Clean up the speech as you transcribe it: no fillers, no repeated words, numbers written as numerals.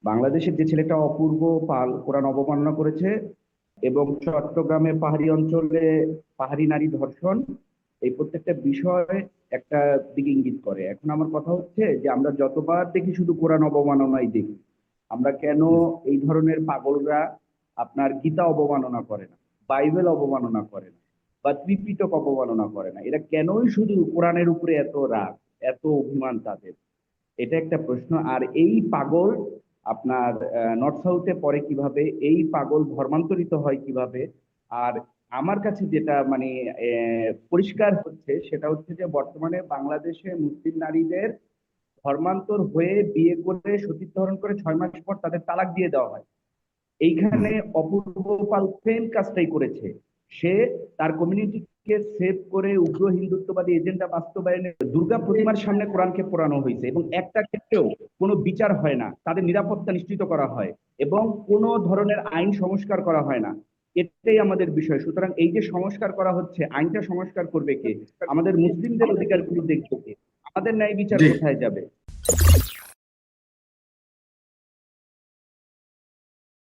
বাংলাদেশের যে ছেলেটা অপূর্ব পাল কোরআন অবমাননা করেছে, এবং চট্টগ্রামে পাহাড়ি অঞ্চলে পাহাড়ি নারী ধর্ষণ, এই প্রত্যেকটা বিষয় একটা দিকে ইঙ্গিত করে। এখন আমার কথা হচ্ছে যে আমরা যতবার দেখি শুধু কোরআন অবমাননাই দেখি, আমরা কেন এই ধরনের পাগলরা আপনার গীতা অবমাননা করে না, বাইবেল অবমাননা করে না, বা ত্রিপিটক অবমাননা করে না? এরা কেনই শুধু কোরআনের উপরে এত রাগ, এত অভিমান তাদের? এটা একটা প্রশ্ন। আর এই পাগল আপনার নর্থ সাউথে পড়ে কিভাবে, এই পাগল ধর্মান্তরিত হয় কিভাবে? আর আমার কাছে যেটা মানে পরিষ্কার হচ্ছে সেটা হচ্ছে যে বর্তমানে বাংলাদেশে মুসলিম নারীদের ধর্মান্তর হয়ে বিয়ে করে সতীত্ব হরণ করে 6 মাস পর তাদের তালাক দিয়ে দেওয়া হয়। এইখানে অপূর্ব পাল সেম কাজটাই করেছে। সে তার কমিউনিটিকে সেভ করে উগ্র হিন্দুত্ববাদী এজেন্ডা বাস্তবায়নে দুর্গা প্রতিমার সামনে কোরআনকে পোড়ানো হয়েছে, এবং একটা ক্ষেত্রেও কোনো বিচার হয় না, তাদের নিরাপত্তা নিশ্চিত করা হয় এবং কোনো ধরনের আইন সংস্কার করা হয় না। এটাই আমাদের বিষয়। সুতরাং এই যে সংস্কার করা হচ্ছে, আইনটা সংস্কার করবে কে? আমাদের মুসলিমদের অধিকারগুলো দেখবে কে? আমাদের ন্যায় বিচার জি। কোথায় যাবে?